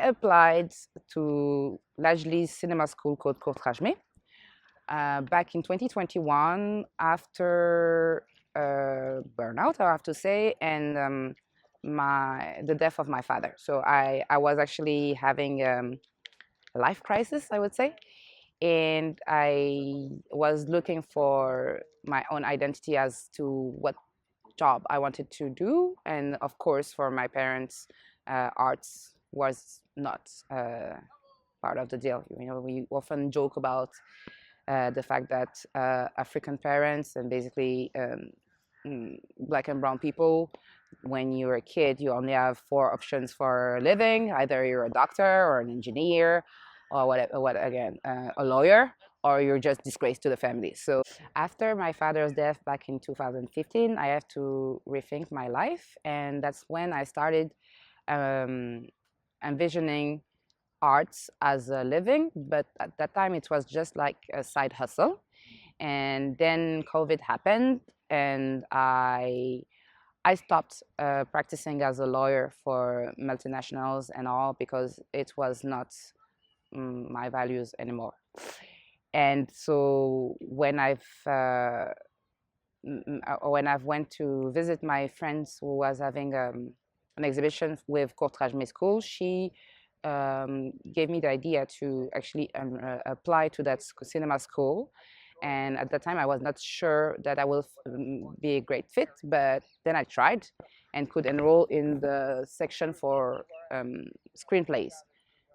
applied to largely cinema school called Courtrajmé back in 2021 after burnout, I have to say, and the death of my father. So I was actually having a life crisis, I would say, and I was looking for my own identity as to what job I wanted to do, and of course, for my parents, arts was not part of the deal. You know, we often joke about the fact that African parents and basically Black and brown people, when you're a kid, you only have four options for a living. Either you're a doctor or an engineer, or a lawyer, or you're just disgraced to the family. So after my father's death back in 2015, I have to rethink my life, and that's when I started um, envisioning arts as a living, but at that time it was just like a side hustle. And then COVID happened, and I stopped practicing as a lawyer for multinationals and all because it was not my values anymore. And so when I've went to visit my friends who was having an exhibition with Courtrajmé School, she gave me the idea to actually apply to that cinema school. And at the time, I was not sure that I will be a great fit, but then I tried and could enroll in the section for screenplays,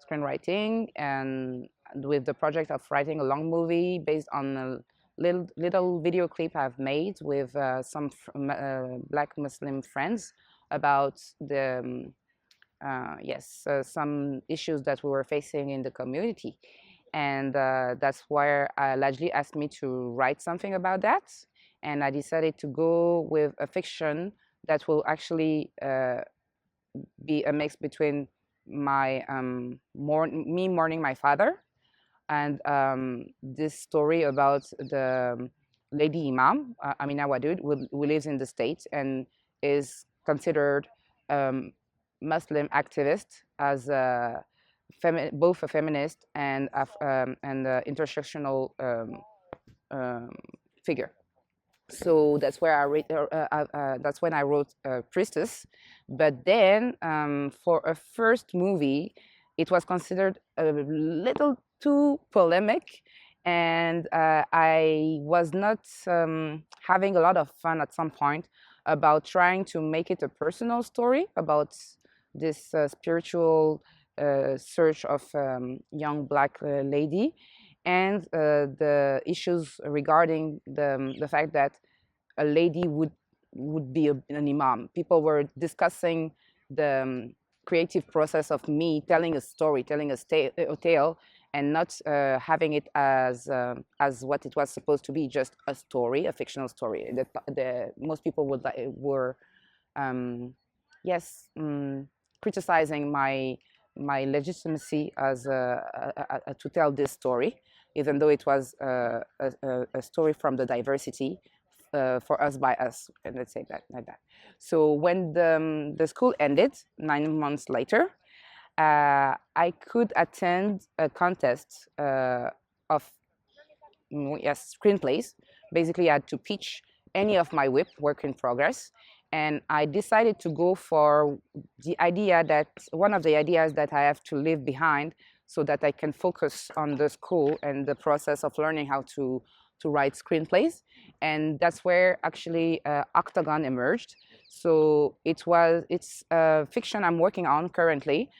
screenwriting, and with the project of writing a long movie based on a little video clip I've made with some Black Muslim friends about the some issues that we were facing in the community. And that's where largely asked me to write something about that. And I decided to go with a fiction that will actually be a mix between my me mourning my father and this story about the lady imam, Amina Wadud, who lives in the States and is considered Muslim activist as both a feminist and intersectional figure. So that's where that's when I wrote Priestess. But then for a first movie, it was considered a little too polemic, and I was not having a lot of fun at some point about trying to make it a personal story about this spiritual search of young Black lady, and the issues regarding the fact that a lady would be an imam. People were discussing the creative process of me telling a story, telling a tale, and not having it as what it was supposed to be, just a story, a fictional story. Most people were criticizing my legitimacy as to tell this story, even though it was a story from the diversity for us by us, and let's say that like that. So when the school ended 9 months later, I could attend a contest of screenplays. Basically, I had to pitch any of my WIP, work in progress, and I decided to go for the idea that one of the ideas that I have to leave behind so that I can focus on the school and the process of learning how to write screenplays. And that's where actually Octagon emerged. So it's a fiction I'm working on currently.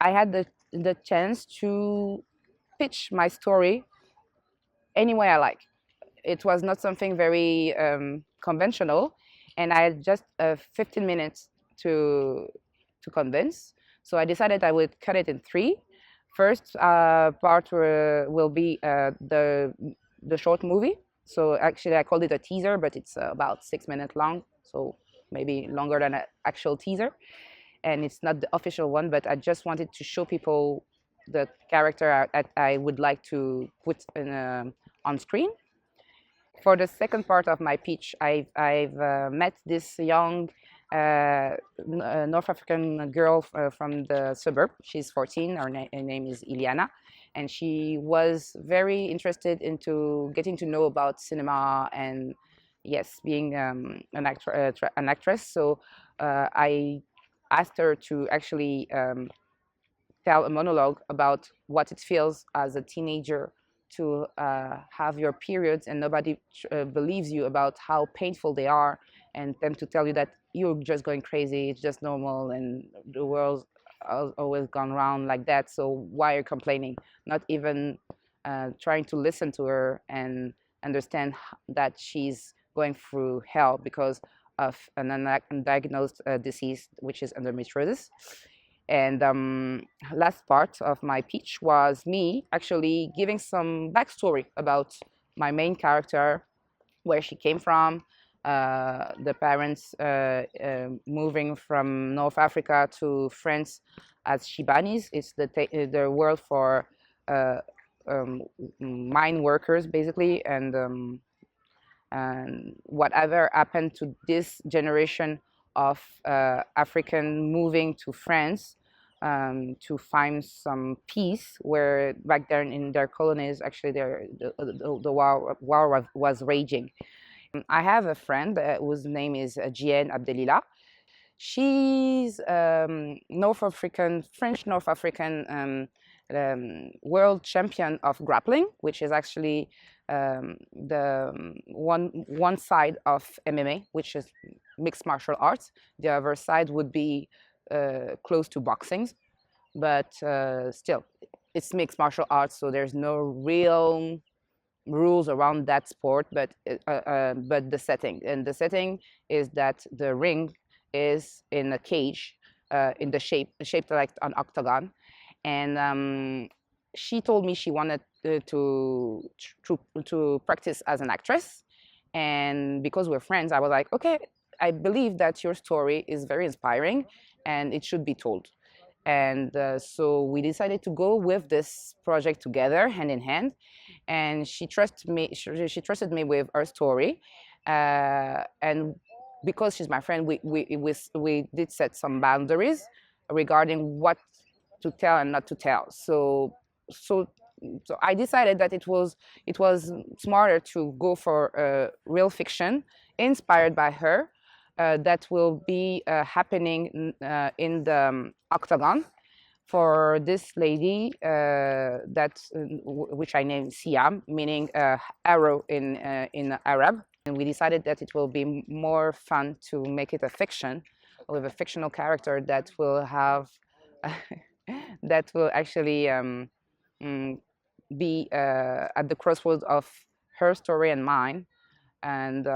I had the chance to pitch my story any way I like. It was not something very conventional, and I had just 15 minutes to convince. So I decided I would cut it in three. First part will be the short movie. So actually, I called it a teaser, but it's about 6 minutes long, so maybe longer than an actual teaser. And it's not the official one, but I just wanted to show people the character I would like to put on screen. For the second part of my pitch, I've met this young a North African girl from the suburb. She's 14. Her name is Iliana, and she was very interested into getting to know about cinema and yes, being an actress. So I asked her to actually tell a monologue about what it feels as a teenager to have your periods and nobody believes you about how painful they are, and them to tell you that you're just going crazy, it's just normal, and the world's always gone round like that, so why are you complaining? Not even trying to listen to her and understand that she's going through hell because of an undiagnosed disease, which is endometriosis. And last part of my pitch was me actually giving some backstory about my main character, where she came from, the parents moving from North Africa to France as Shibanis. It's the word for uh, um, mine workers, basically, and whatever happened to this generation of African moving to France to find some peace, where back there in their colonies, actually, the war was raging. I have a friend whose name is Jienne Abdelila. She's North African, French North African world champion of grappling, which is actually the one side of MMA, which is mixed martial arts. The other side would be close to boxing, but still, it's mixed martial arts, so there's no real rules around that sport, but the setting is that the ring is in a cage, in the shaped like an octagon, and she told me she wanted to practice as an actress, and because we're friends, I was like, okay, I believe that your story is very inspiring, and it should be told. And so we decided to go with this project together, hand in hand, and she trusted me. She trusted me with her story, and because she's my friend, we did set some boundaries regarding what to tell and not to tell. So so I decided that it was smarter to go for real fiction inspired by her, that will be happening in the octagon for this lady, which I named Siam, meaning arrow in Arab. And we decided that it will be more fun to make it a fiction with a fictional character that will have that will actually mm, be at the crossroads of her story and mine, and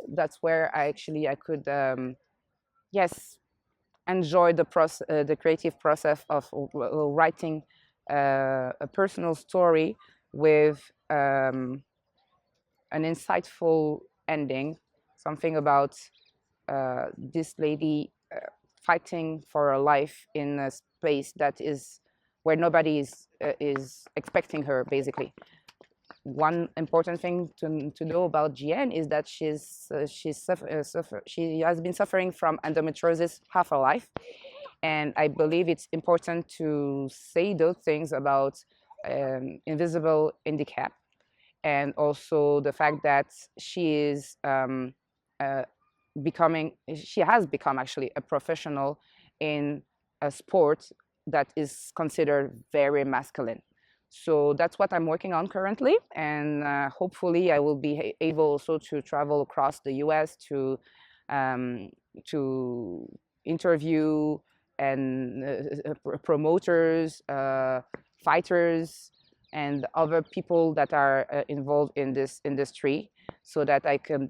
that's where I could yes, enjoy the creative process of writing a personal story with an insightful ending, something about this lady fighting for her life in a space that is where nobody is expecting her, basically. One important thing to know about GN is that she has been suffering from endometriosis half her life, and I believe it's important to say those things about invisible handicap, and also the fact that she is uh, she has become actually a professional in a sport that is considered very masculine. So that's what I'm working on currently, and hopefully I will be able also to travel across the US um, to interview and promoters, fighters, and other people that are involved in this industry, so that I can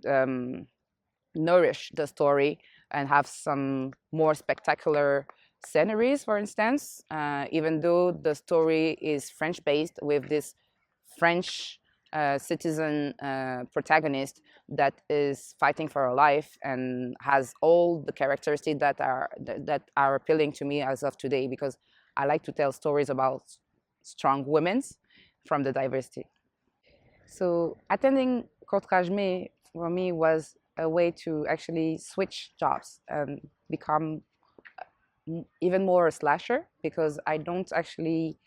nourish the story and have some more spectacular sceneries, for instance, even though the story is French based, with this French citizen protagonist that is fighting for her life and has all the characteristics that are appealing to me as of today, because I like to tell stories about strong women from the diversity. So attending Court Rajme for me was a way to actually switch jobs and become even more a slasher, because I don't actually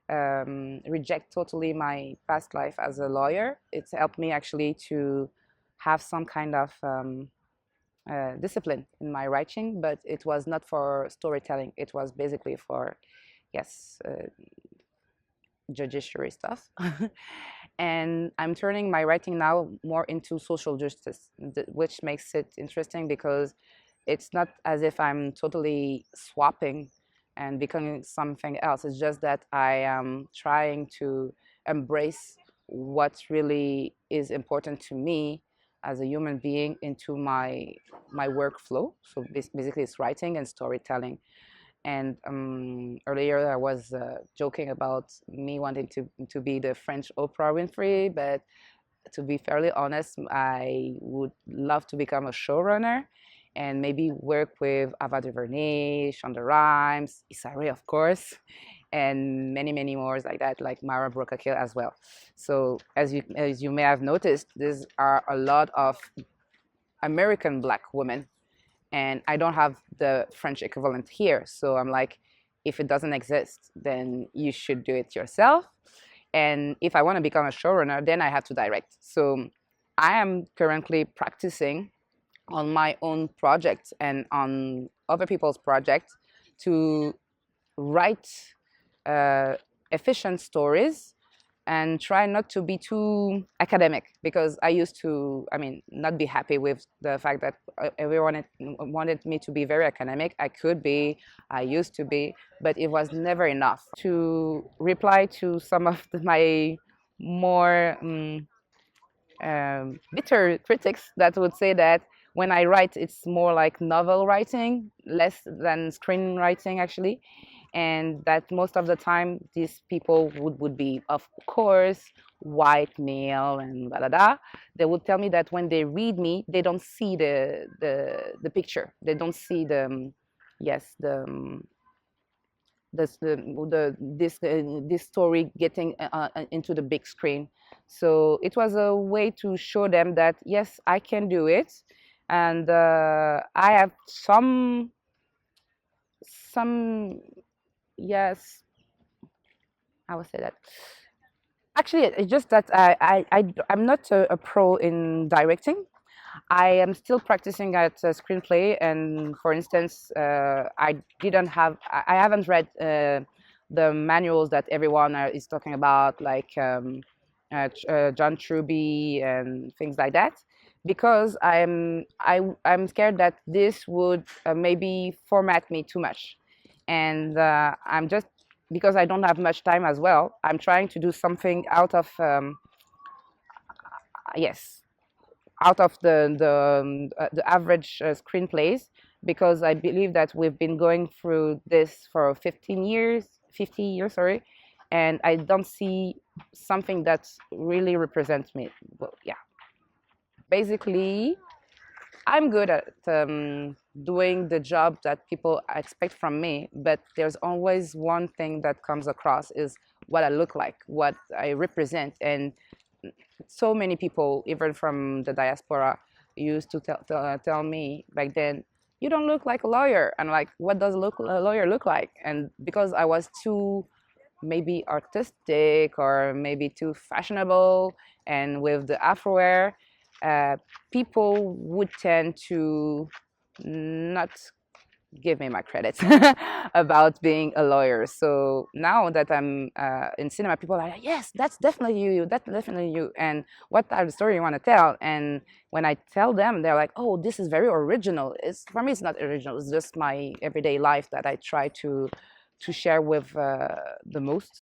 reject totally my past life as a lawyer. It's helped me actually to have some kind of discipline in my writing, but it was not for storytelling. It was basically for, yes, judiciary stuff. And I'm turning my writing now more into social justice, which makes it interesting because it's not as if I'm totally swapping and becoming something else. It's just that I am trying to embrace what really is important to me as a human being into my workflow. So basically, it's writing and storytelling. And earlier I was joking about me wanting to be the French Oprah Winfrey, but to be fairly honest, I would love to become a showrunner and maybe work with Adobuere, Shonda Rhimes, Issa Rae, of course, and many, many more like that, like Mara Brokakill as well. So as you may have noticed, these are a lot of American Black women, and I don't have the French equivalent here. So I'm like, if it doesn't exist, then you should do it yourself. And if I want to become a showrunner, then I have to direct. So I am currently practicing on my own projects and on other people's projects to write efficient stories and try not to be too academic, because I used to, I mean, not be happy with the fact that everyone wanted me to be very academic. I could be, I used to be, but it was never enough. To reply to some of my more bitter critics that would say that when I write, it's more like novel writing, less than screenwriting actually, and that most of the time these people would be, of course, white male and blah, blah, blah. They would tell me that when they read me, they don't see the picture. They don't see the, yes, this story getting into the big screen. So it was a way to show them that yes, I can do it, and I have some, yes, I would say that. Actually, it's just that I'm not a pro in directing. I am still practicing at screenplay, and for instance, I haven't read the manuals that everyone is talking about, like John Truby and things like that, because I'm scared that this would maybe format me too much, and I'm just, because I don't have much time as well. I'm trying to do something out of yes, out of the average screenplays, because I believe that we've been going through this for 15 years, 50 years, sorry, and I don't see something that really represents me. Well, yeah, basically, I'm good at doing the job that people expect from me, but there's always one thing that comes across is what I look like, what I represent, and so many people, even from the diaspora, used to tell me back then, you don't look like a lawyer. And like, what does a lawyer look like? And because I was too maybe artistic or maybe too fashionable, and with the Afrowear, people would tend to not give me my credit about being a lawyer. So now that I'm in cinema, people are like, yes, that's definitely you, that's definitely you. And what are the story you want to tell? And when I tell them, they're like, oh, this is very original. For me, it's not original. It's just my everyday life that I try to share with the most.